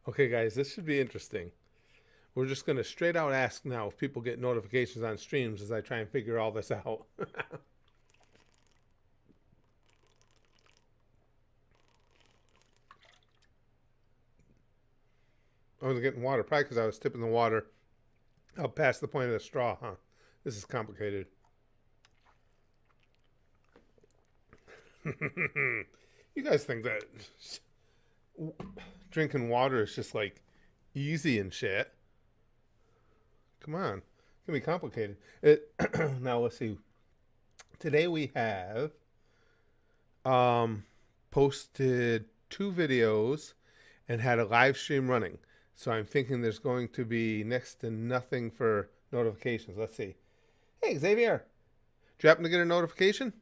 Okay, guys, this should be interesting. We're just going to straight out ask now if people get notifications on streams as I try and figure all this out. I was getting water, probably because I was tipping the water up past the point of the straw, huh? This is complicated. You guys think that drinking water is just like easy and shit? Come on, it can be complicated. Now let's see. Today we have um, posted two videos and had a live stream running. So I'm thinking there's going to be next to nothing for notifications. Let's see. Hey, Xavier, did you happen to get a notification?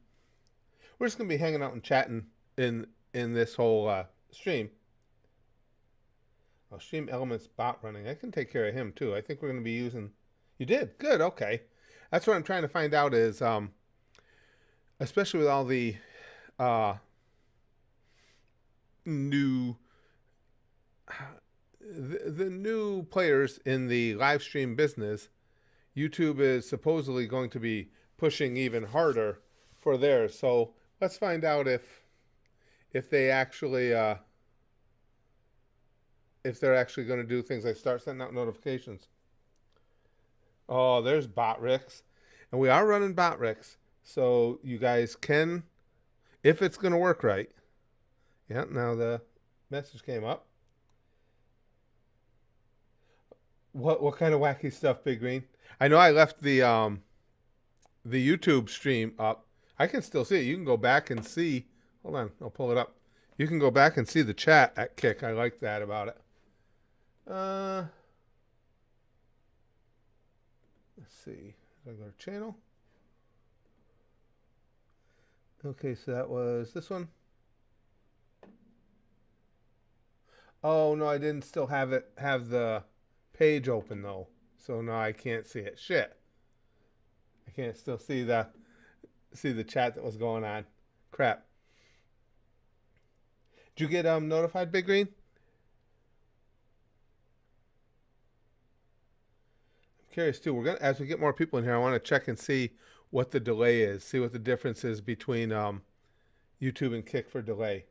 We're just gonna be hanging out and chatting in this whole stream. Oh, Stream Elements bot running. I can take care of him too. I think we're gonna be using. You did good. Okay, that's what I'm trying to find out is especially with all the uh, new the new players in the live stream business, YouTube is supposedly going to be pushing even harder for theirs. So let's find out if they actually if they're actually going to do things like start sending out notifications. Oh, there's Botrix, and we are running Botrix, so you guys can, if it's going to work right. Yeah, now the message came up. What kind of wacky stuff, Big Green? I know I left the YouTube stream up. I can still see it. You can go back and see. Hold on, I'll pull it up. You can go back and see the chat at Kick. I like that about it. Let's see. Did I go to channel? Okay, so that was this one. Oh no, I didn't still have the page open though. So no, I can't see it. Shit. I can't still see the chat that was going on. Crap. Did you get notified, Big Green? I'm curious too. We're gonna as we get more people in here, I want to check and see what the delay is. See what the difference is between YouTube and Kick for delay.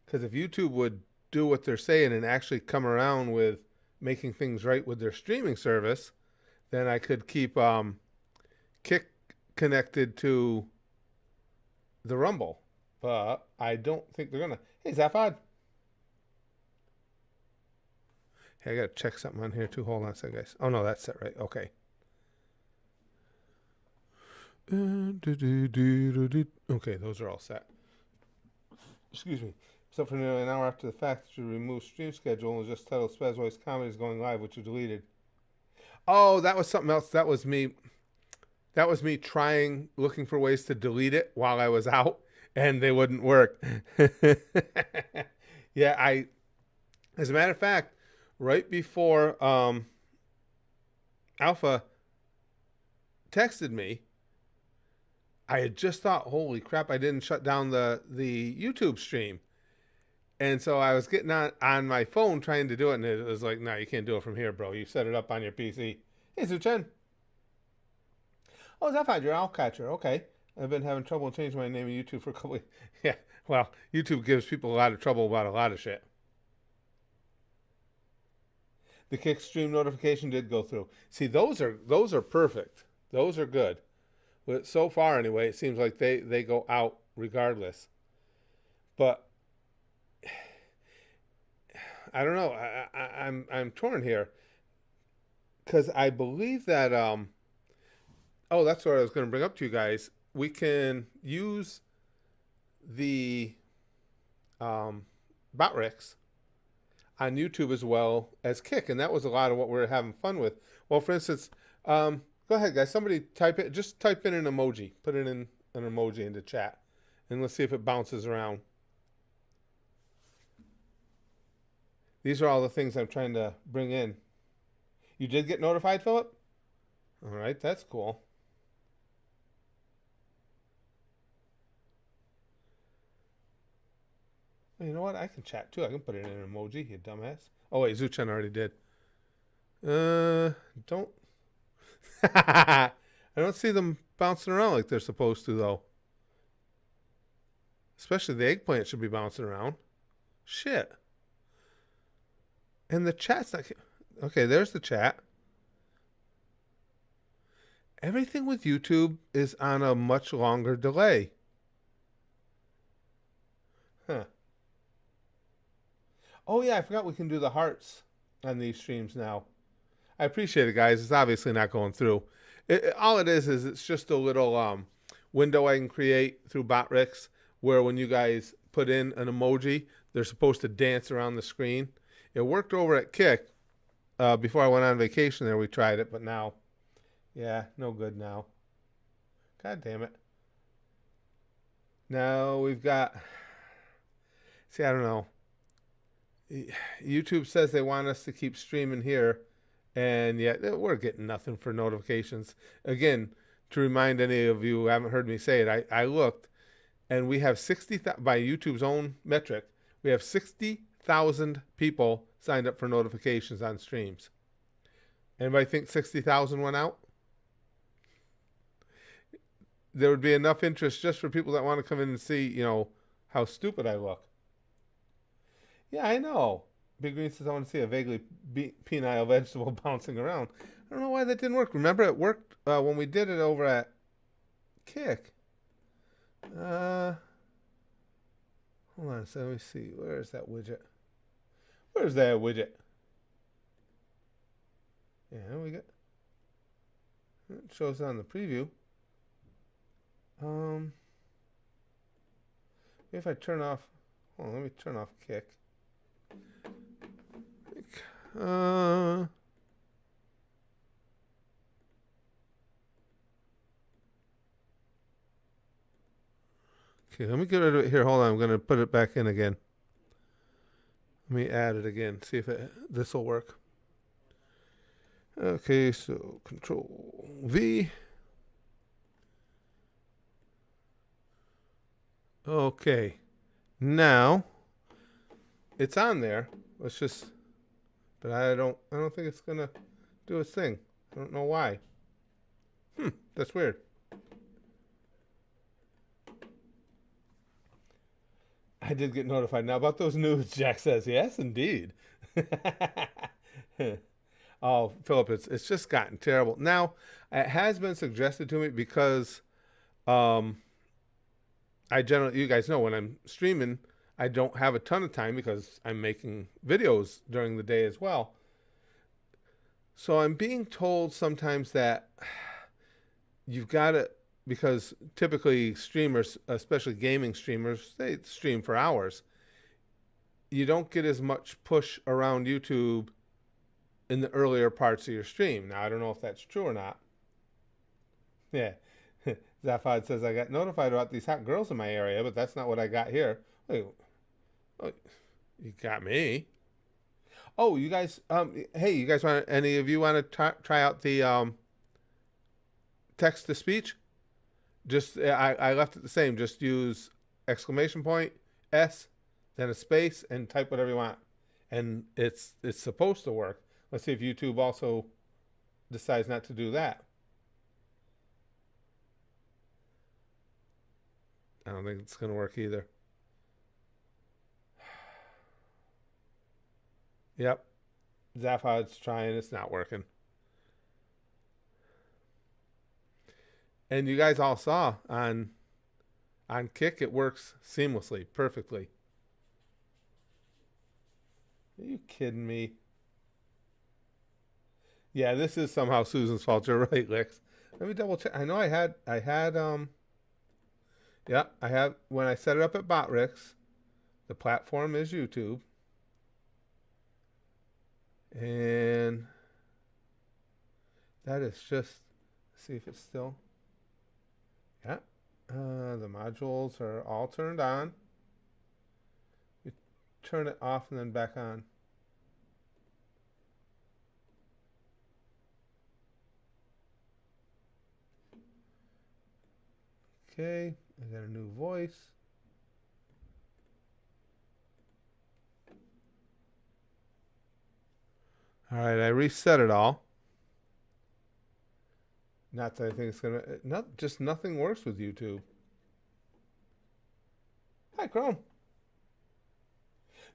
Because if YouTube would do what they're saying and actually come around with making things right with their streaming service, then I could keep Kick connected to the Rumble. But I don't think they're gonna. Hey, Zaphod. Hey, I gotta check something on here too. Hold on a second, guys. Oh no, that's it, right? Okay. Okay, those are all set. Excuse me. Except for nearly an hour after the fact that you removed stream schedule and was just titled Spaz Voice Comedy is going live, which you deleted. Oh, that was something else. That was me. That was me trying, looking for ways to delete it while I was out, and they wouldn't work. Yeah, as a matter of fact, right before Alpha texted me, I had just thought, holy crap, I didn't shut down the YouTube stream. And so I was getting on my phone trying to do it, and it was like, no, you can't do it from here, bro. You set it up on your PC. Hey, Suchen. Oh, Zephyr, your owl catcher. Okay. I've been having trouble changing my name on YouTube for a couple of... Yeah, well, YouTube gives people a lot of trouble about a lot of shit. The Kick stream notification did go through. See, those are perfect. Those are good. But so far, anyway, it seems like they go out regardless. But I don't know. I'm torn here because I believe that oh, that's what I was going to bring up to you guys. We can use the Botrix on YouTube as well as Kick, and that was a lot of what we were having fun with. Well, for instance, go ahead, guys. Somebody type it. Just type in an emoji. Put it in an emoji into chat, and let's see if it bounces around. These are all the things I'm trying to bring in. You did get notified, Philip? All right, that's cool. You know what? I can chat too. I can put it in an emoji, you dumbass. Oh wait, Zuchan already did. Don't. I don't see them bouncing around like they're supposed to though. Especially the eggplant should be bouncing around. Shit. And the chat's not. Okay, there's the chat. Everything with YouTube is on a much longer delay. Huh. Oh yeah, I forgot we can do the hearts on these streams now. I appreciate it, guys. It's obviously not going through. All it is it's just a little window I can create through Botrix where when you guys put in an emoji, they're supposed to dance around the screen. It worked over at Kick. Before I went on vacation there, we tried it, but now, yeah, no good now. God damn it. Now we've got, see, I don't know. YouTube says they want us to keep streaming here, and yet we're getting nothing for notifications. Again, to remind any of you who haven't heard me say it, I looked, and we have 60,000, by YouTube's own metric, we have 60,000 people signed up for notifications on streams. Anybody think 60,000 went out? There would be enough interest just for people that want to come in and see, you know, how stupid I look. Yeah, I know. Big Green says I want to see a vaguely penile vegetable bouncing around. I don't know why that didn't work. Remember, it worked when we did it over at Kick. Hold on. So let me see. Where's that widget? Where's that widget? Yeah, we got. It shows on the preview. If I turn off. Hold on, let me turn off Kick. Okay, let me get rid of it here. Hold on, I'm going to put it back in again. Let me add it again. See if this will work. Okay, so Control V. Okay, now it's on there. Let's just, but I don't think it's gonna do its thing. I don't know why. That's weird. I did get notified now about those news. Jack says, yes, indeed. Oh, Philip, it's just gotten terrible. Now, it has been suggested to me because I generally, you guys know, when I'm streaming, I don't have a ton of time because I'm making videos during the day as well. So I'm being told sometimes that you've got to, because typically streamers, especially gaming streamers, they stream for hours. You don't get as much push around YouTube in the earlier parts of your stream. Now, I don't know if that's true or not. Yeah. Zaphod says, I got notified about these hot girls in my area, but that's not what I got here. Wait, oh, you got me. Oh, you guys, hey, you guys want, any of you want to try out the text to speech? Just, I left it the same. Just use exclamation point, S, then a space, and type whatever you want. And it's supposed to work. Let's see if YouTube also decides not to do that. I don't think it's going to work either. Yep. Zaphod's trying. It's not working. And you guys all saw on Kick, it works seamlessly, perfectly. Are you kidding me? Yeah, this is somehow Susan's fault. You're right, Licks. Let me double check. I know I had yeah, I have, when I set it up at Botrix, the platform is YouTube. And that is just, see if it's still, yeah. The modules are all turned on. You turn it off and then back on. Okay, I got a new voice. All right, I reset it all. Not that I think it's gonna. Not just nothing works with YouTube. Hi, Chrome.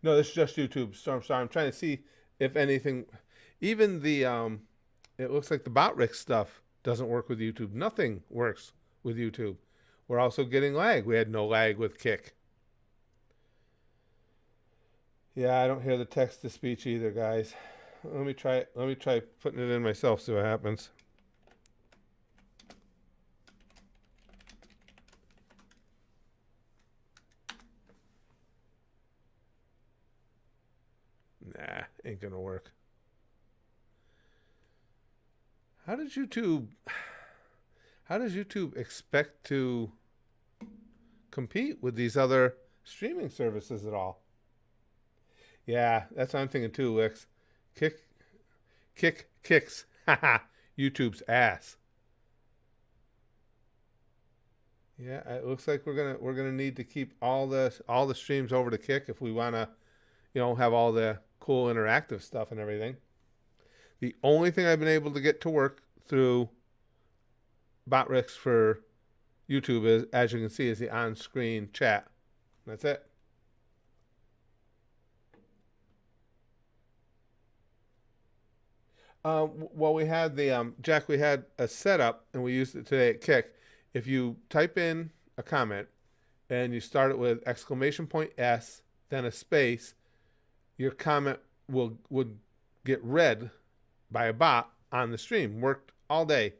No, this is just YouTube. Storm Star. I'm trying to see if anything. Even the it looks like the Botrix stuff doesn't work with YouTube. Nothing works with YouTube. We're also getting lag. We had no lag with Kick. Yeah, I don't hear the text to speech either, guys. Let me try. Let me try putting it in myself. See what happens. Nah, ain't gonna work. How does YouTube? How does YouTube expect to compete with these other streaming services at all? Yeah, that's what I'm thinking too, Lix. Kicks. Haha. YouTube's ass. Yeah, it looks like we're gonna need to keep all the streams over to Kick if we wanna, have all the cool interactive stuff and everything. The only thing I've been able to get to work through Botrix for YouTube is, as you can see, is the on-screen chat. That's it. Well, we had the Jack. We had a setup, and we used it today at Kick. If you type in a comment and you start it with !S, then a space, your comment would get read by a bot on the stream. Worked all day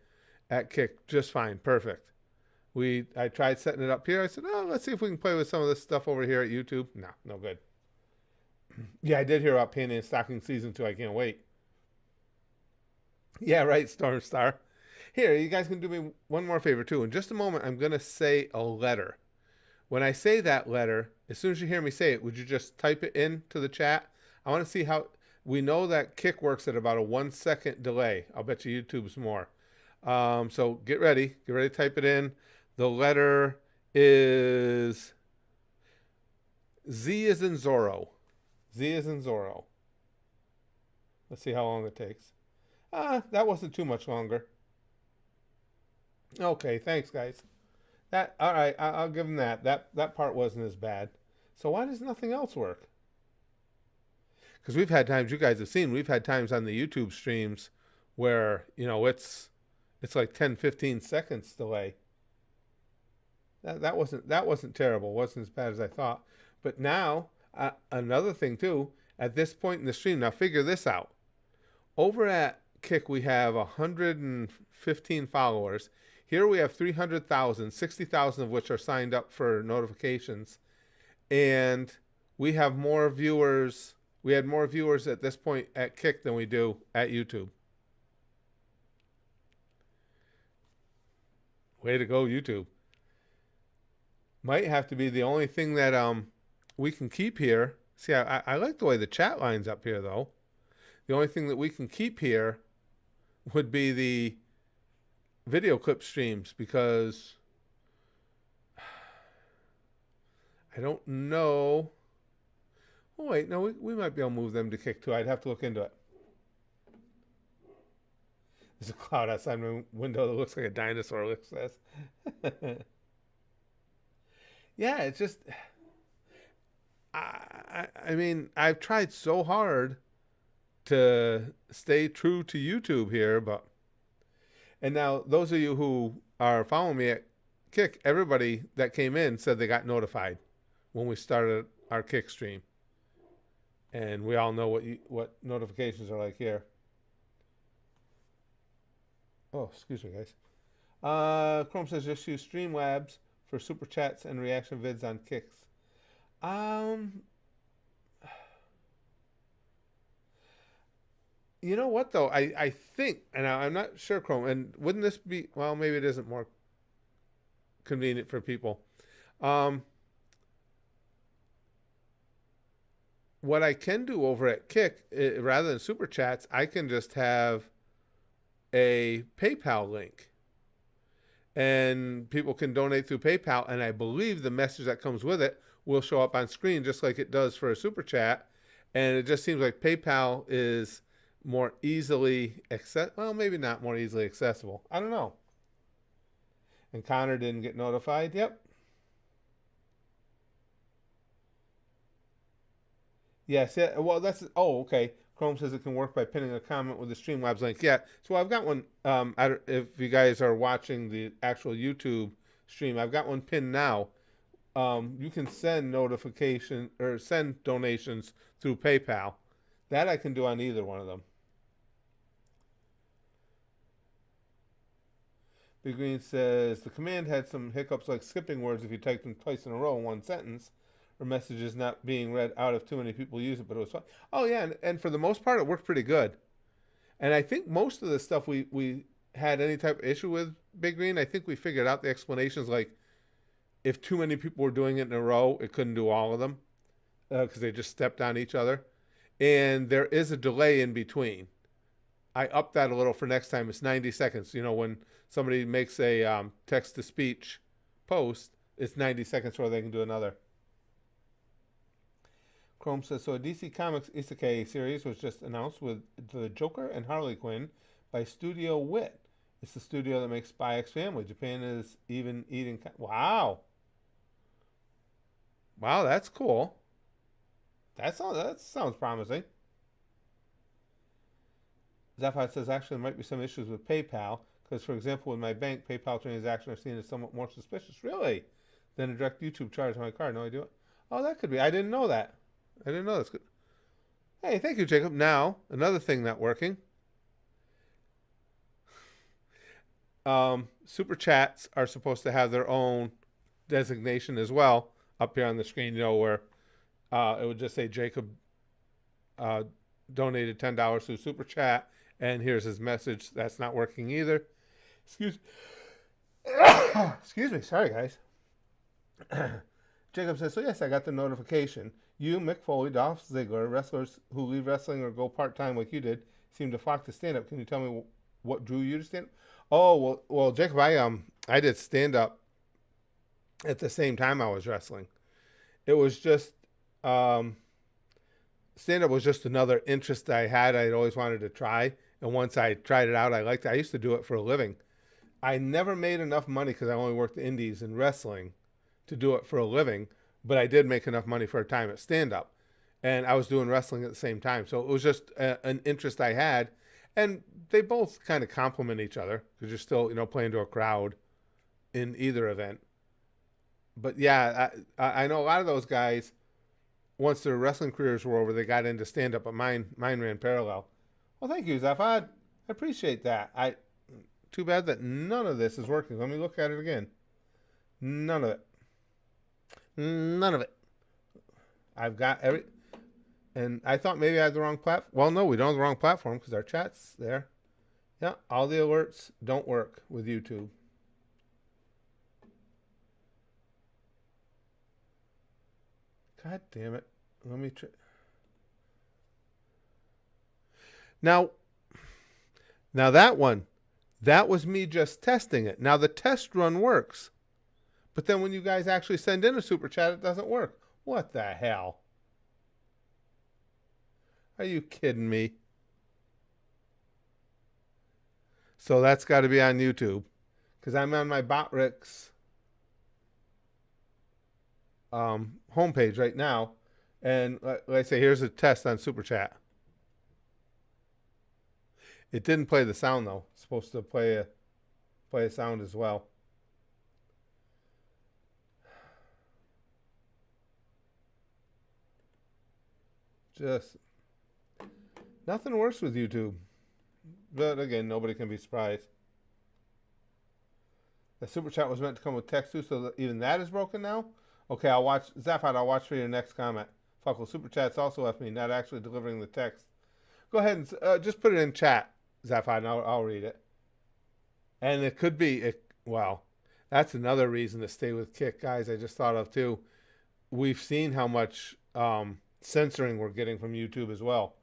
at Kick just fine, perfect. I tried setting it up here. I said, oh, let's see if we can play with some of this stuff over here at YouTube. No good. Yeah, I did hear about Panty and Stocking Season 2. I can't wait. Yeah, right, Storm Star. Here, you guys can do me one more favor too. In just a moment, I'm going to say a letter. When I say that letter, as soon as you hear me say it, would you just type it into the chat? I want to see how. We know that Kick works at about a 1 second delay. I'll bet you YouTube's more. So get ready. Get ready to type it in. The letter is Z as in Zorro. Z as in Zorro. Let's see how long it takes. That wasn't too much longer. Okay, thanks, guys. All right, I'll give them that. That part wasn't as bad. So why does nothing else work? Because we've had times, you guys have seen, we've had times on the YouTube streams where, it's like 10, 15 seconds delay. That wasn't terrible. It wasn't as bad as I thought. But now, another thing too, at this point in the stream, now figure this out. Over at Kick, we have 115 followers. Here we have 300,000, 60,000 of which are signed up for notifications. And we have more viewers. We had more viewers at this point at Kick than we do at YouTube. Way to go, YouTube. Might have to be the only thing that we can keep here. See, I like the way the chat line's up here, though. The only thing that we can keep here would be the video clip streams, because I don't know. Oh, wait, no, we might be able to move them to Kick too. I'd have to look into it. There's a cloud outside my window that looks like a dinosaur, Rick says. Yeah, it's just, I mean, I've tried so hard to stay true to YouTube here, and now those of you who are following me at Kick, everybody that came in said they got notified when we started our Kick stream. And we all know what notifications are like here. Oh, excuse me, guys. Chrome says just use Streamlabs for super chats and reaction vids on Kicks. You know what though? I think, and I'm not sure, Chrome, and wouldn't this be, well, maybe it isn't more convenient for people. What I can do over at Kick, rather than super chats, I can just have a PayPal link. And people can donate through PayPal, and I believe the message that comes with it will show up on screen just like it does for a super chat. And it just seems like PayPal is more easily well, maybe not more easily accessible. I don't know. And Connor didn't get notified. Yep. Yes. Yeah. Well, that's. Oh, okay. Chrome says it can work by pinning a comment with the Streamlabs link. Yeah. So I've got one. If you guys are watching the actual YouTube stream, I've got one pinned now. You can send notification or send donations through PayPal. That I can do on either one of them. Big Green says the command had some hiccups like skipping words if you typed them twice in a row in one sentence, or messages not being read out if too many people use it, but it was fine. Oh, yeah, and for the most part, it worked pretty good. And I think most of the stuff we had any type of issue with, Big Green, I think we figured out the explanations, like if too many people were doing it in a row, it couldn't do all of them because they just stepped on each other. And there is a delay in between. I upped that a little for next time. It's 90 seconds. You know, when somebody makes a text-to-speech post, it's 90 seconds before they can do another. Chrome says, so a DC Comics Isekai series was just announced with the Joker and Harley Quinn by Studio Wit. It's the studio that makes Spy X Family. Japan is even eating... Wow. Wow, that's cool. That sounds promising. Zephyr says, actually, there might be some issues with PayPal, because, for example, with my bank, PayPal transactions are seen as somewhat more suspicious. Really? Than a direct YouTube charge on my card. No idea. Oh, that could be. I didn't know that. I didn't know that's good. Hey, thank you, Jacob. Now, another thing not working. Super chats are supposed to have their own designation as well up here on the screen, you know, where it would just say Jacob donated $10 through super chat, and here's his message. That's not working either. Excuse me. Sorry, guys. Jacob says, so yes, I got the notification. You, Mick Foley, Dolph Ziggler, wrestlers who leave wrestling or go part-time like you did, seem to flock to stand-up. Can you tell me what drew you to stand-up? Oh, well, Jacob, I did stand-up at the same time I was wrestling. It was just, stand-up was just another interest I had. I'd always wanted to try. And once I tried it out, I liked it. I used to do it for a living. I never made enough money because I only worked the indies in wrestling to do it for a living. But I did make enough money for a time at stand-up. And I was doing wrestling at the same time. So it was just an interest I had. And they both kind of complement each other because you're still, playing to a crowd in either event. But yeah, I know a lot of those guys, once their wrestling careers were over, they got into stand-up, but mine ran parallel. Well, thank you, Zafad. I appreciate that. Too bad that none of this is working. Let me look at it again. None of it. None of it. I've got and I thought maybe I had the wrong platform. Well, no, we don't have the wrong platform because our chat's there. Yeah, all the alerts don't work with YouTube. God damn it. Let me try. Now that one, that was me just testing it. Now the test run works. But then when you guys actually send in a super chat, it doesn't work. What the hell? Are you kidding me? So that's got to be on YouTube. Because I'm on my Botrix homepage right now. And like I say, here's a test on super chat. It didn't play the sound though. It's supposed to play a sound as well. Just nothing worse with YouTube. But again, nobody can be surprised. The super chat was meant to come with text too, so that even that is broken now? Okay, I'll watch. Zaphod, I'll watch for your next comment. Fuckle, super chat's also left me, not actually delivering the text. Go ahead and just put it in chat, Zaphod, and I'll read it. And it could be, wow, that's another reason to stay with Kick. Guys, I just thought of too. We've seen how much censoring we're getting from YouTube as well.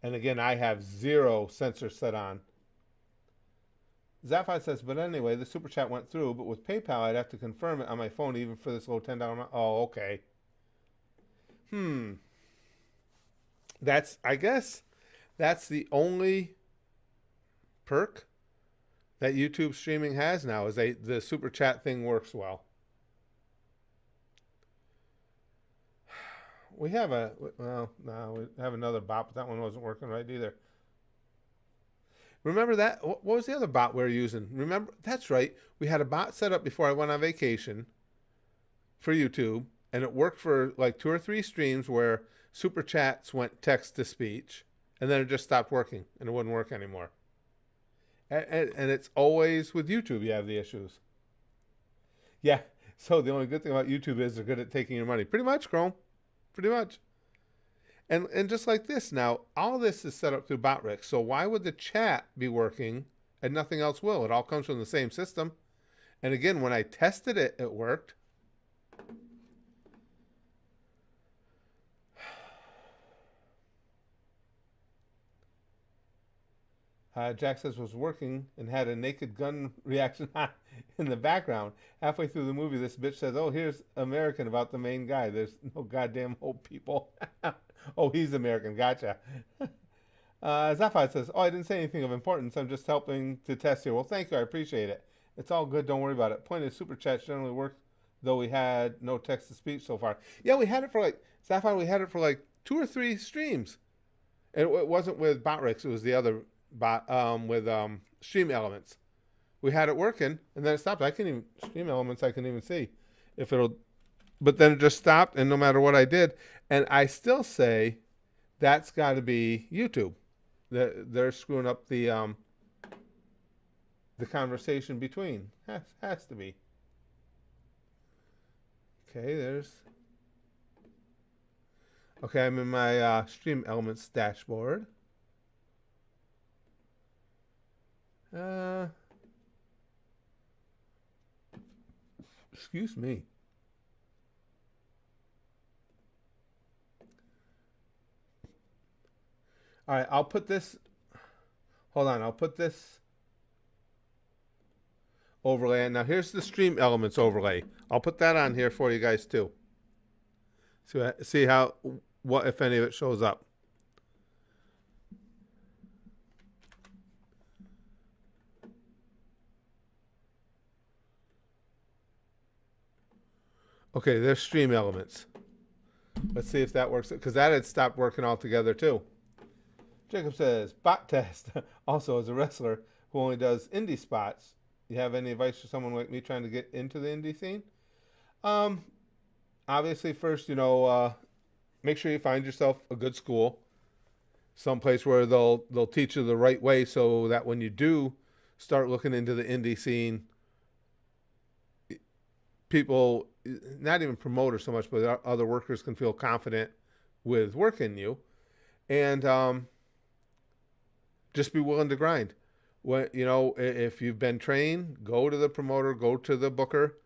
And again, I have 0 censor set on. Zaphod says, but anyway, the super chat went through, but with PayPal, I'd have to confirm it on my phone even for this low $10 amount. Oh, okay. That's, I guess, That's the only perk that YouTube streaming has now, is the super chat thing works well. We have no, we have another bot, but that one wasn't working right either. Remember that? What was the other bot we were using? Remember? That's right. We had a bot set up before I went on vacation for YouTube, and it worked for like 2 or 3 streams where super chats went text to speech, and then it just stopped working, and it wouldn't work anymore. And it's always with YouTube you have the issues. Yeah. So the only good thing about YouTube is they're good at taking your money. Pretty much, Chrome. Pretty much. And just like this now, all this is set up through Botrix. So why would the chat be working and nothing else will? It all comes from the same system. And again, when I tested it, it worked. Jack says was working and had a Naked Gun reaction in the background. Halfway through the movie, this bitch says, "Oh, here's American about the main guy. There's no goddamn hope, people." Oh, he's American. Gotcha. Zafad says, "Oh, I didn't say anything of importance. I'm just helping to test here." Well, thank you. I appreciate it. It's all good. Don't worry about it. Point is, super chats generally work, though we had no text to speech so far. Yeah, we had it for like Zafad. We had it for like 2 or 3 streams. And it wasn't with Botrix. It was the other bot with Stream Elements. We had it working, and then it stopped. I can even Stream Elements. I can even see if it'll. But then it just stopped, and no matter what I did, and I still say that's got to be YouTube. They're screwing up the conversation between. Has to be. Okay, there's. Okay, I'm in my Stream Elements dashboard. Excuse me. All right, I'll put this. Hold on, I'll put this overlay. And now here's the Stream Elements overlay. I'll put that on here for you guys too. See how, what if any of it shows up. Okay, there's Stream Elements. Let's see if that works, because that had stopped working altogether too. Jacob says, bot test. Also, as a wrestler who only does indie spots, you have any advice for someone like me trying to get into the indie scene? Obviously, first, make sure you find yourself a good school, someplace where they'll teach you the right way, so that when you do start looking into the indie scene, people, not even promoters so much, but other workers can feel confident with working you, and just be willing to grind. If you've been trained, go to the promoter, go to the booker,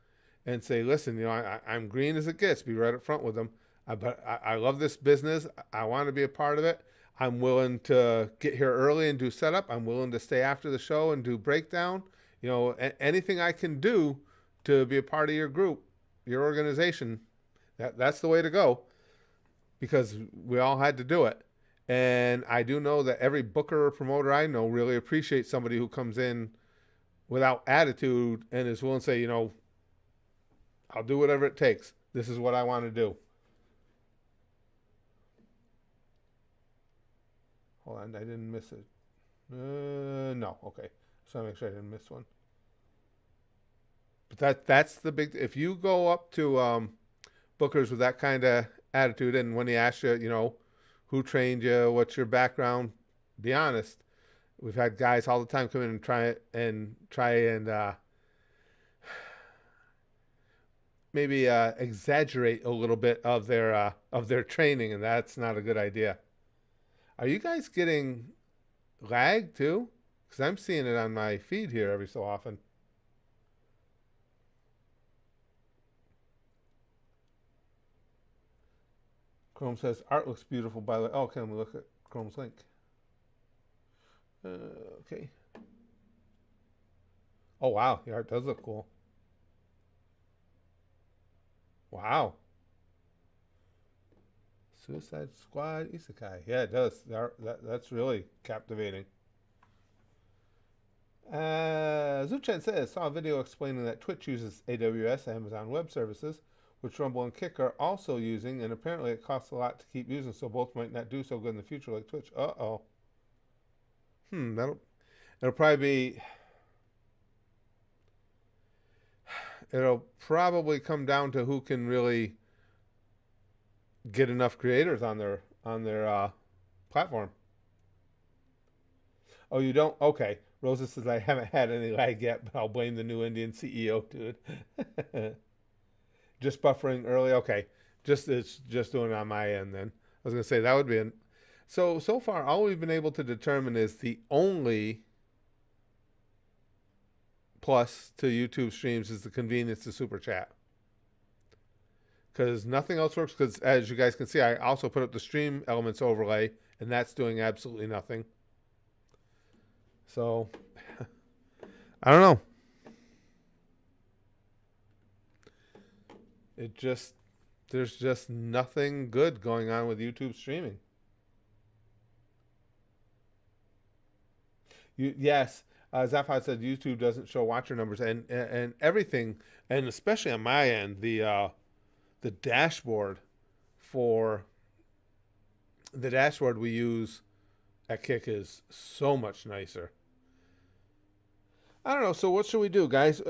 and say, listen, I'm green as it gets. Be right up front with them. But I love this business. I want to be a part of it. I'm willing to get here early and do setup. I'm willing to stay after the show and do breakdown. Anything I can do to be a part of your group, your organization, that's the way to go, because we all had to do it. And I do know that every booker or promoter I know really appreciates somebody who comes in without attitude and is willing to say, I'll do whatever it takes. This is what I want to do. Hold on, I didn't miss it. No, okay. So I make sure I didn't miss one. But that's the big. If you go up to bookers with that kind of attitude, and when he asks you, who trained you, what's your background, be honest. We've had guys all the time come in and try and maybe exaggerate a little bit of their training, and that's not a good idea. Are you guys getting lag too? Because I'm seeing it on my feed here every so often. Chrome says, art looks beautiful, by the way. Oh, okay, let me look at Chrome's link. Okay. Oh, wow, the art does look cool. Wow. Suicide Squad Isekai. Yeah, it does. That's really captivating. Zuchen says, saw a video explaining that Twitch uses AWS, Amazon Web Services, which Rumble and Kick are also using, and apparently it costs a lot to keep using, so both might not do so good in the future like Twitch. Uh-oh. It'll probably be, it'll probably come down to who can really get enough creators on their platform. Oh, you don't? Okay. Rosa says, I haven't had any lag yet, but I'll blame the new Indian CEO, dude. Just buffering early. Okay. It's just doing it on my end then. I was going to say that would be so far all we've been able to determine is the only plus to YouTube streams is the convenience to super chat. Because nothing else works, because as you guys can see, I also put up the stream elements overlay, and that's doing absolutely nothing. So, I don't know. There's just nothing good going on with YouTube streaming. Yes, Zaphod said YouTube doesn't show watcher numbers and everything, and especially on my end, the dashboard we use at Kick is so much nicer. I don't know. So what should we do, guys?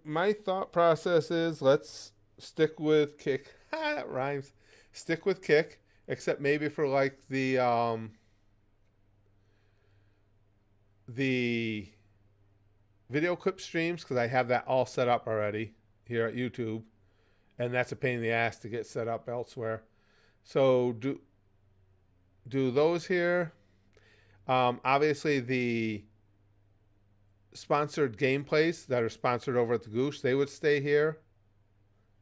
My thought process is let's stick with Kick. That rhymes. Stick with Kick, except maybe for like the video clip streams, because I have that all set up already here at YouTube, and that's a pain in the ass to get set up elsewhere. So do those here. Obviously the sponsored gameplays that are sponsored over at the Goosh, they would stay here.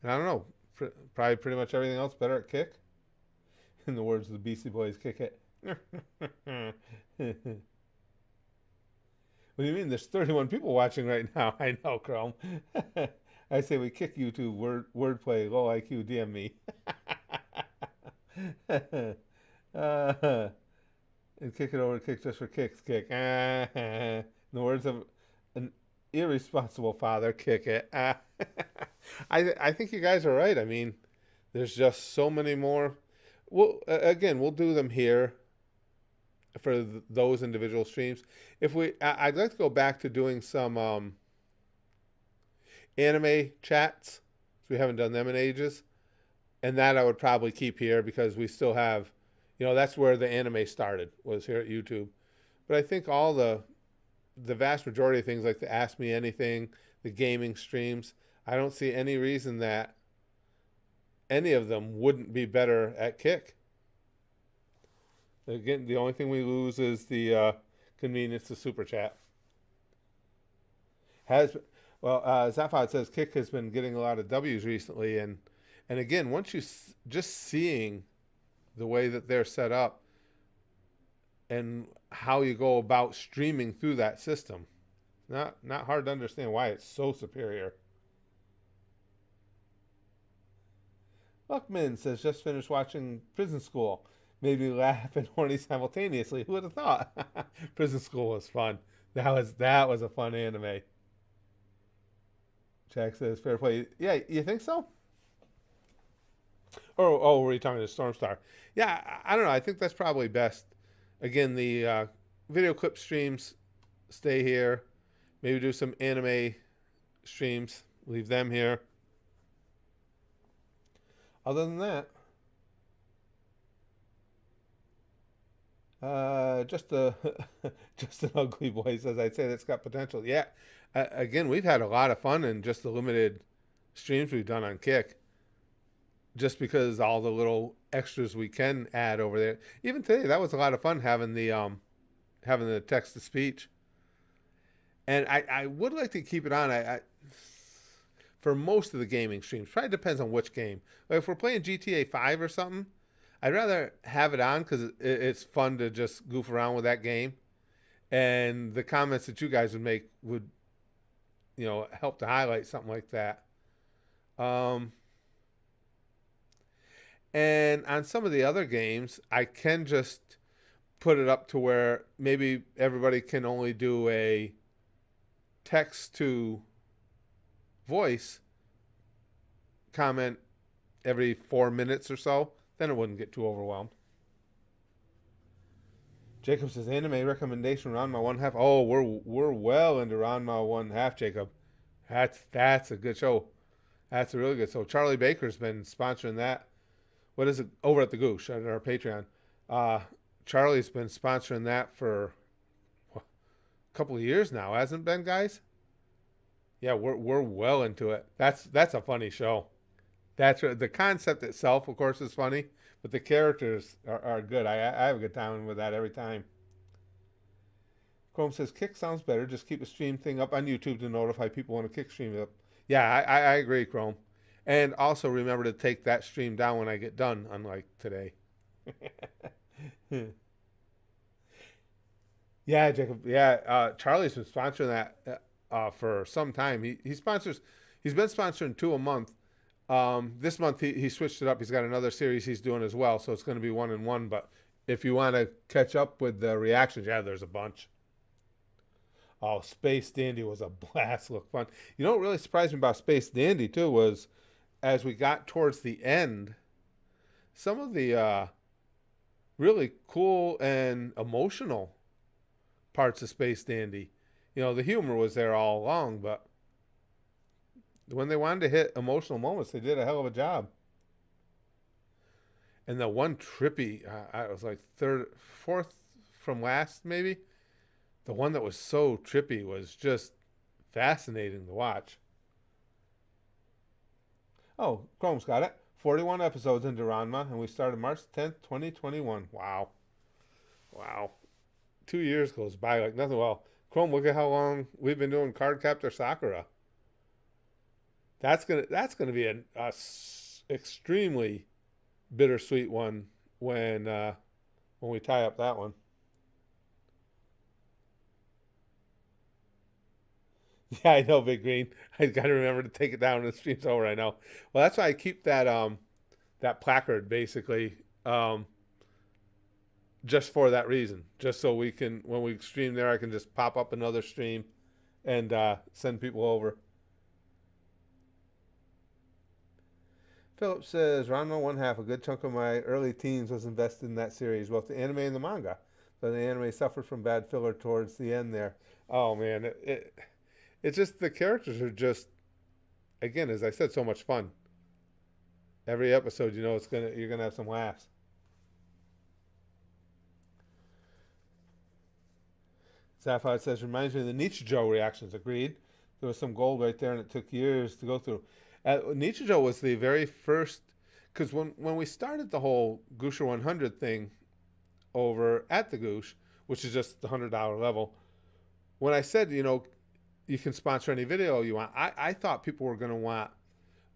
And I don't know, probably pretty much everything else better at Kick. In the words of the Beastie Boys, kick it. What do you mean? There's 31 people watching right now. I know, Chrome. I say we kick YouTube, wordplay, low IQ, DM me. And kick it over to Kick just for kicks, kick. In the words of an irresponsible father, kick it. I think you guys are right. I mean, there's just so many more. We'll do them here for those individual streams. I'd like to go back to doing some anime chats. So we haven't done them in ages, and that I would probably keep here because we still have, that's where the anime started, was here at YouTube. But I think all the vast majority of things, like the Ask Me Anything, the gaming streams, I don't see any reason that any of them wouldn't be better at Kick. Again, the only thing we lose is the convenience to super chat. Zaphod says Kick has been getting a lot of W's recently, and again, once you just seeing the way that they're set up and how you go about streaming through that system, not hard to understand why it's so superior. Luckman says, just finished watching Prison School. Made me laugh and horny simultaneously. Who would have thought? Prison School was fun. That was a fun anime. Jack says, fair play. Yeah, you think so? Oh, were you talking to Stormstar? Yeah, I don't know. I think that's probably best. Again, the video clip streams stay here. Maybe do some anime streams. Leave them here. Other than that, just an ugly boy says, I'd say that's got potential. Yeah, again, we've had a lot of fun in just the limited streams we've done on Kick. Just because all the little extras we can add over there. Even today, that was a lot of fun having the text to speech. And I would like to keep it on. I for most of the gaming streams. Probably depends on which game. Like if we're playing GTA 5 or something, I'd rather have it on because it's fun to just goof around with that game. And the comments that you guys would make would, help to highlight something like that. And on some of the other games, I can just put it up to where maybe everybody can only do a text to voice comment every 4 minutes or so. Then it wouldn't get too overwhelmed. Jacob says anime recommendation Ranma one half. Oh, we're well into Ranma one half, Jacob. That's a good show. That's a really good show. Charlie Baker's been sponsoring that. What is it over at the Goosh at our Patreon? Uh, Charlie's been sponsoring that for a couple of years now, hasn't been, guys? Yeah, we're well into it. That's a funny show. That's the concept itself, of course, is funny, but the characters are good. I have a good time with that every time. Chrome says Kick sounds better. Just keep the stream thing up on YouTube to notify people when a Kick stream is up. Yeah, I agree, Chrome. And also remember to take that stream down when I get done, unlike today. Yeah, Jacob. Yeah, Charlie's been sponsoring that for some time. He sponsors. He's been sponsoring 2 a month. This month he switched it up. He's got another series he's doing as well, so it's going to be 1-in-1. But if you want to catch up with the reactions, yeah, there's a bunch. Oh, Space Dandy was a blast. Look fun. You know what really surprised me about Space Dandy too was as we got towards the end, some of the really cool and emotional parts of Space Dandy. You know, the humor was there all along, but when they wanted to hit emotional moments, they did a hell of a job. And the one trippy, I was like fourth from last, maybe. The one that was so trippy was just fascinating to watch. Oh, Chrome's got it. 41 episodes into Ranma, and we started March 10th, 2021. Wow. Wow. 2 years goes by like nothing. Well, Chrome, look at how long we've been doing Cardcaptor Sakura. That's gonna be an extremely bittersweet one when we tie up that one. Yeah, I know, Big Green. I got to remember to take it down when the stream's over. I know. Well, that's why I keep that placard basically just for that reason. Just so we can when we stream there, I can just pop up another stream and send people over. Philip says Ranma one half. A good chunk of my early teens was invested in that series, both the anime and the manga. But the anime suffered from bad filler towards the end there. Oh man, it's just the characters are just again, as I said, so much fun. Every episode, you know, you're gonna have some laughs. Sapphire says reminds me of the Nichijou reactions. Agreed. There was some gold right there, and it took years to go through. Nichijou was the very first because when we started the whole Goosher 100 thing over at the Goosh, which is just the $100 level, when I said you can sponsor any video you want, I thought people were going to want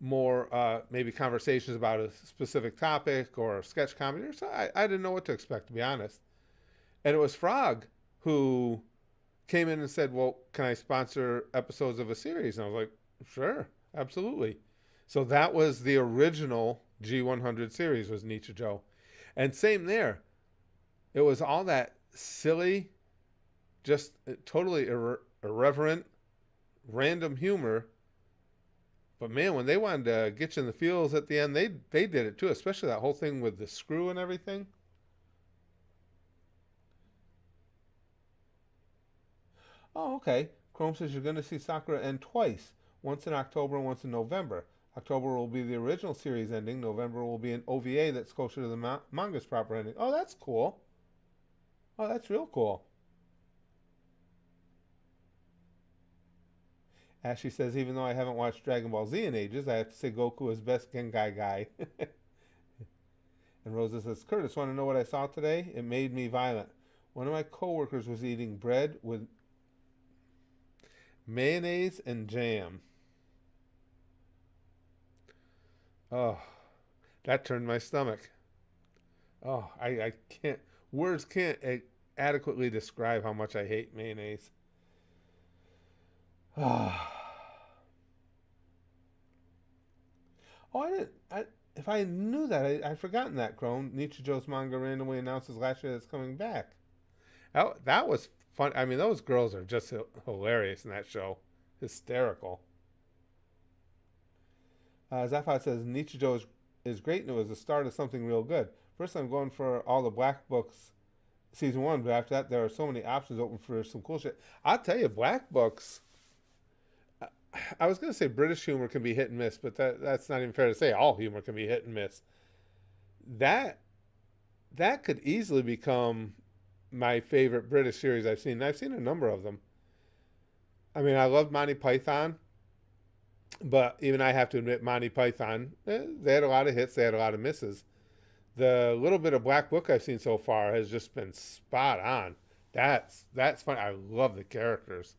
more maybe conversations about a specific topic or sketch comedy or so. I didn't know what to expect, to be honest. And it was Frog who came in and said, well, can I sponsor episodes of a series? And I was like, sure, absolutely. So that was the original G100 series was Nichijou. And same there. It was all that silly, just totally irreverent, random humor. But man, when they wanted to get you in the feels at the end, they did it too, especially that whole thing with the screw and everything. Oh, okay. Chrome says you're going to see Sakura end twice, once in October and once in November. October will be the original series ending. November will be an OVA that's closer to the manga's proper ending. Oh, that's cool. Oh, that's real cool. Ashley says, even though I haven't watched Dragon Ball Z in ages, I have to say Goku is best Genkai guy. And Rosa says, Curtis, want to know what I saw today? It made me violent. One of my coworkers was eating bread with mayonnaise and jam. Oh, that turned my stomach. Oh, I can't, words can't adequately describe how much I hate mayonnaise. Oh, I didn't. if I knew that, I'd forgotten that, Chrome. Nichijo's manga randomly announces last year that it's coming back. That was fun. I mean, those girls are just hilarious in that show. Hysterical. Zaphod says Nichijo is great and it was the start of something real good. First, I'm going for all the Black Books season one, but after that, there are so many options open for some cool shit. I'll tell you, Black Books. I was going to say British humor can be hit and miss, but that's not even fair to say. All humor can be hit and miss. That that could easily become my favorite British series I've seen. I've seen a number of them. I mean, I love Monty Python, but even I have to admit, Monty Python, they had a lot of hits, they had a lot of misses. The little bit of Black Book I've seen so far has just been spot on. That's fun. I love the characters.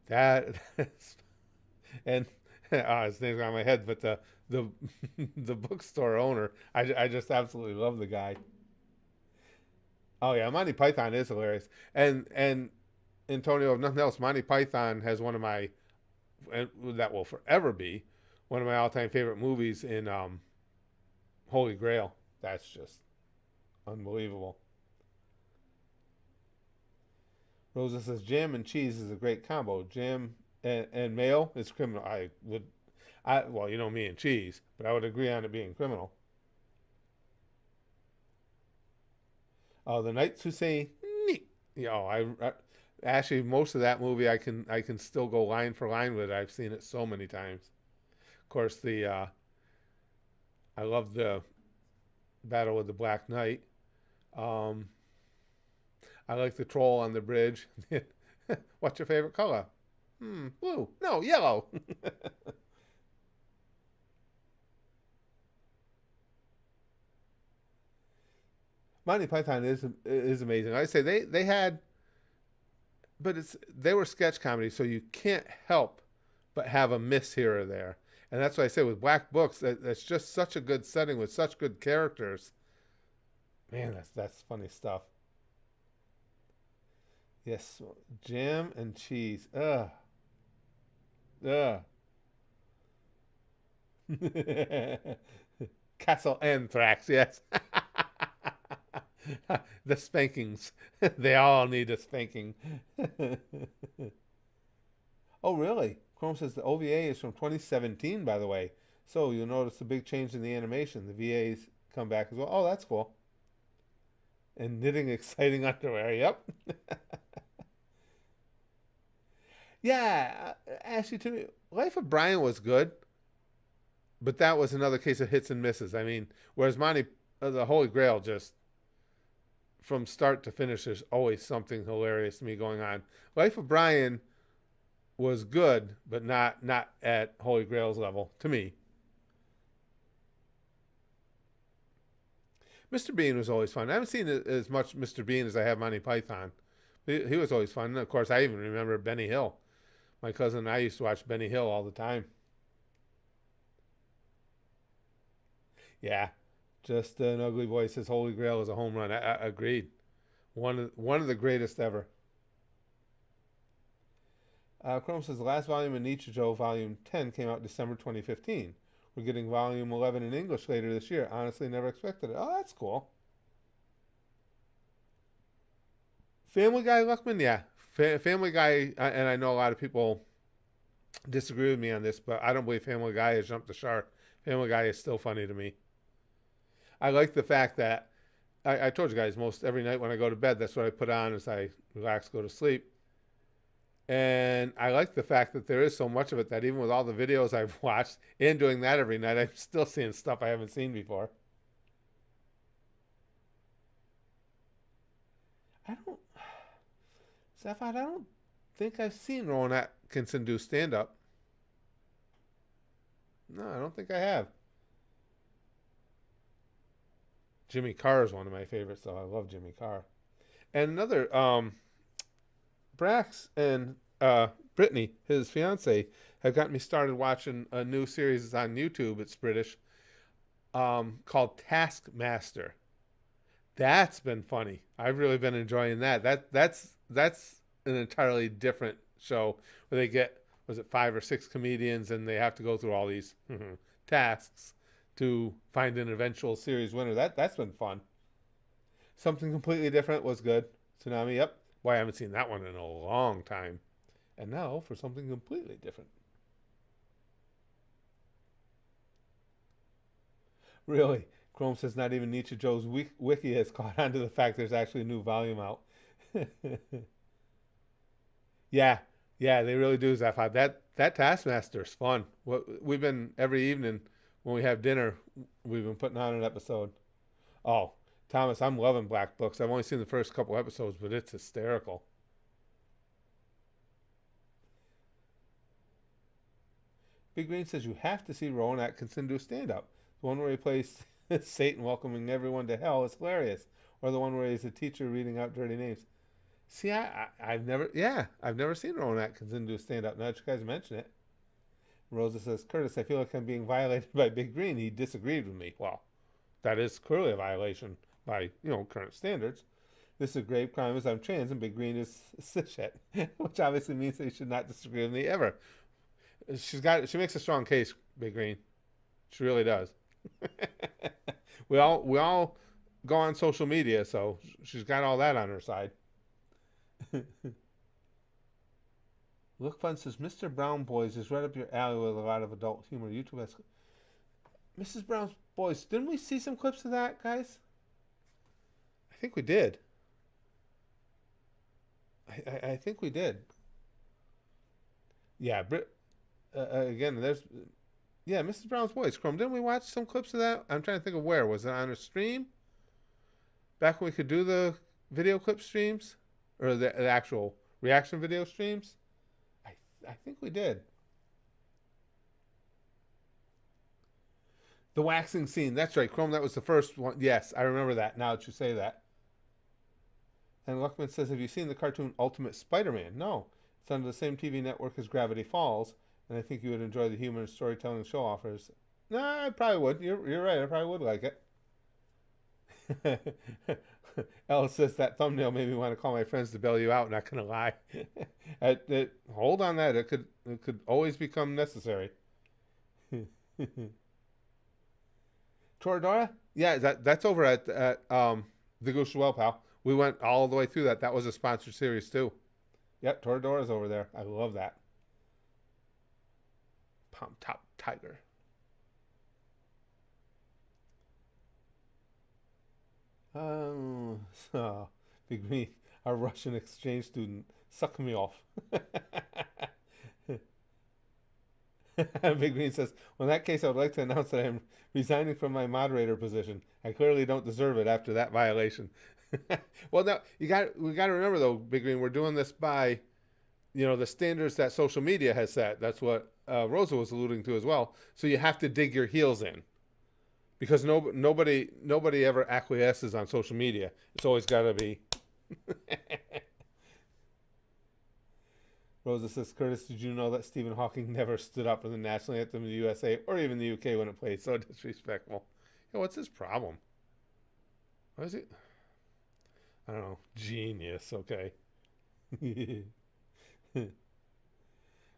That and his name's on my head, but the the bookstore owner, I just absolutely love the guy. Oh yeah, Monty Python is hilarious, and Antonio, if nothing else, Monty Python has one of my, and that will forever be one of my all-time favorite movies in Holy Grail. That's just unbelievable. Rosa says jam and cheese is a great combo. Jam and mayo is criminal. Well, you know me and cheese, but I would agree on it being criminal. Oh, the Knights Who Say Neat. I actually most of that movie I can still go line for line with it. I've seen it so many times. Of course, the I love the Battle with the Black Knight. Um, I like the troll on the bridge. What's your favorite color? Blue. No, yellow. Monty Python is amazing. I say they had, but they were sketch comedy, so you can't help but have a miss here or there. And that's why I say with Black Books, that's just such a good setting with such good characters. Man, that's funny stuff. Yes, jam and cheese. Ugh, ugh. Castle Anthrax. Yes. The spankings. They all need a spanking. Oh, really? Chrome says the OVA is from 2017, by the way. So you'll notice a big change in the animation. The VAs come back as well. Oh, that's cool. And knitting exciting underwear. Yep. Yeah, actually, to me, Life of Brian was good, but that was another case of hits and misses. I mean, whereas the Holy Grail, just from start to finish, there's always something hilarious to me going on. Life of Brian was good, but not at Holy Grail's level to me. Mr. Bean was always fun. I haven't seen as much Mr. Bean as I have Monty Python. He was always fun. And of course, I even remember Benny Hill. My cousin and I used to watch Benny Hill all the time. Yeah, just an ugly boy says Holy Grail is a home run. I agreed. One of the greatest ever. Chrome says the last volume of Nichijou, Volume 10, came out December 2015. We're getting Volume 11 in English later this year. Honestly, never expected it. Oh, that's cool. Family Guy, Luckman, yeah. Family Guy, and I know a lot of people disagree with me on this, but I don't believe Family Guy has jumped the shark. Family Guy is still funny to me. I like the fact that I told you guys most every night when I go to bed, that's what I put on as I relax, go to sleep. And I like the fact that there is so much of it that even with all the videos I've watched and doing that every night, I'm still seeing stuff I haven't seen before. I don't, Sapphire, I don't think I've seen Rowan Atkinson do stand up. No, I don't think I have. Jimmy Carr is one of my favorites, though. I love Jimmy Carr. And another, Brax and Brittany, his fiance, have gotten me started watching a new series that's on YouTube. It's British, called Taskmaster. That's been funny. I've really been enjoying that. That's an entirely different show where they get, was it 5 or 6 comedians and they have to go through all these tasks to find an eventual series winner. That's been fun. Something completely different was good. Tsunami, yep. Boy, I haven't seen that one in a long time. And now for something completely different. Really, Chrome says not even Nietzsche Joe's wiki has caught on to the fact there's actually a new volume out. Yeah, yeah, they really do, Zaphod. That Taskmaster is fun. We've been every evening when we have dinner, we've been putting on an episode. Oh, Thomas, I'm loving Black Books. I've only seen the first couple episodes, but it's hysterical. Big Green says you have to see Rowan Atkinson do stand up. The one where he plays Satan welcoming everyone to hell is hilarious. Or the one where he's a teacher reading out dirty names. See, I've never seen Rowan Atkinson do stand up. Now that you guys mention it. Rosa says, Curtis, I feel like I'm being violated by Big Green. He disagreed with me. Well, that is clearly a violation by, current standards. This is a grave crime as I'm trans and Big Green is cishet, which obviously means they should not disagree with me ever. She makes a strong case, Big Green. She really does. we all go on social media, so she's got all that on her side. Look Fun says Mr. Brown Boys is right up your alley with a lot of adult humor. YouTube has Mrs. Brown's Boys. Didn't we see some clips of that, guys? I think we did. I think we did. Yeah, again, Mrs. Brown's Boys. Chrome, didn't we watch some clips of that? I'm trying to think of where. Was it on a stream? Back when we could do the video clip streams? Or the actual reaction video streams? I think we did. The waxing scene. That's right, Chrome. That was the first one. Yes, I remember that. Now that you say that. And Luckman says, have you seen the cartoon Ultimate Spider-Man? No. It's on the same TV network as Gravity Falls, and I think you would enjoy the humor and storytelling the show offers. No, I probably would. You're right. I probably would like it. Alice says that thumbnail made me want to call my friends to bail you out. Not gonna lie. Hold on, that it could always become necessary. Toradora? Yeah, that's over at the Goose Well, pal. We went all the way through that. That was a sponsored series too. Yep, Toradora's over there. I love that. Palm Top Tiger. So, Big Green, our Russian exchange student, suck me off. Big Green says, well, in that case, I would like to announce that I'm resigning from my moderator position. I clearly don't deserve it after that violation. Well, now we got to remember though, Big Green, we're doing this by, the standards that social media has set. That's what Rosa was alluding to as well. So you have to dig your heels in. Because nobody ever acquiesces on social media. It's always got to be. Rosa says, Curtis, did you know that Stephen Hawking never stood up for the national anthem in the USA or even the UK when it played? So disrespectful. What's his problem? What is it? I don't know. Genius. Okay.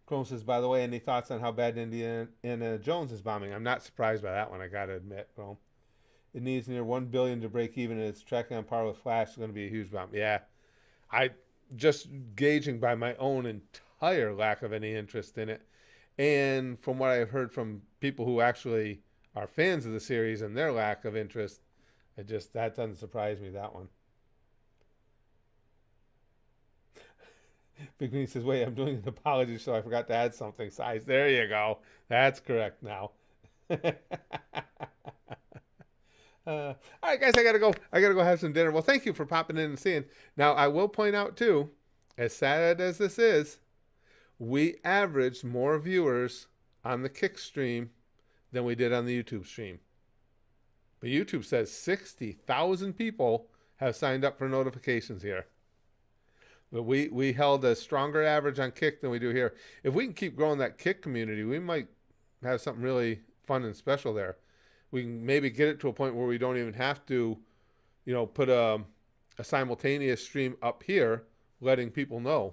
Chrome says, by the way, any thoughts on how bad Indiana Jones is bombing? I'm not surprised by that one, I gotta admit, Chrome. It needs near $1 billion to break even, and it's tracking on par with Flash. It's going to be a huge bomb. Yeah, I just gauging by my own entire lack of any interest in it, and from what I've heard from people who actually are fans of the series and their lack of interest, that doesn't surprise me, that one. Big Green says, wait, I'm doing an apology, so I forgot to add something. Size. There you go. That's correct now. All right, guys, I gotta go have some dinner. Well, thank you for popping in and seeing. Now, I will point out, too, as sad as this is, we averaged more viewers on the Kick stream than we did on the YouTube stream. But YouTube says 60,000 people have signed up for notifications here. But we held a stronger average on Kick than we do here. If we can keep growing that Kick community, we might have something really fun and special there. We can maybe get it to a point where we don't even have to, put a simultaneous stream up here, letting people know.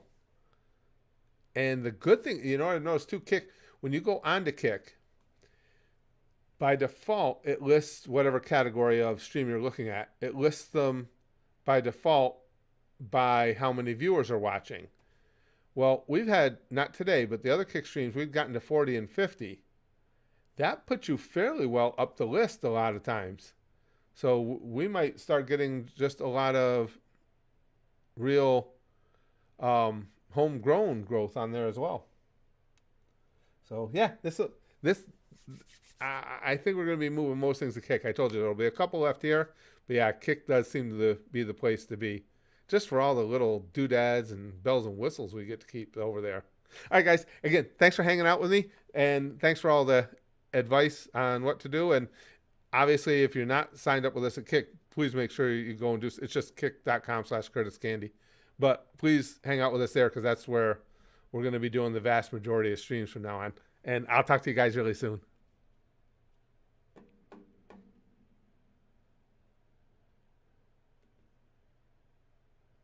And the good thing, I noticed too, Kick, when you go on to Kick, by default, it lists whatever category of stream you're looking at. It lists them by default by how many viewers are watching. Well, we've had, not today, but the other kick streams, we've gotten to 40 and 50. That puts you fairly well up the list a lot of times. So we might start getting just a lot of real homegrown growth on there as well. So yeah, this I think we're going to be moving most things to Kick. I told you there'll be a couple left here, but yeah, Kick does seem to be the place to be, just for all the little doodads and bells and whistles we get to keep over there. All right, guys. Again, thanks for hanging out with me, and thanks for all the advice on what to do. And obviously, if you're not signed up with us at Kick, please make sure you go and do. It's just kick.com/CurtisCandy. But please hang out with us there, because that's where we're going to be doing the vast majority of streams from now on. And I'll talk to you guys really soon.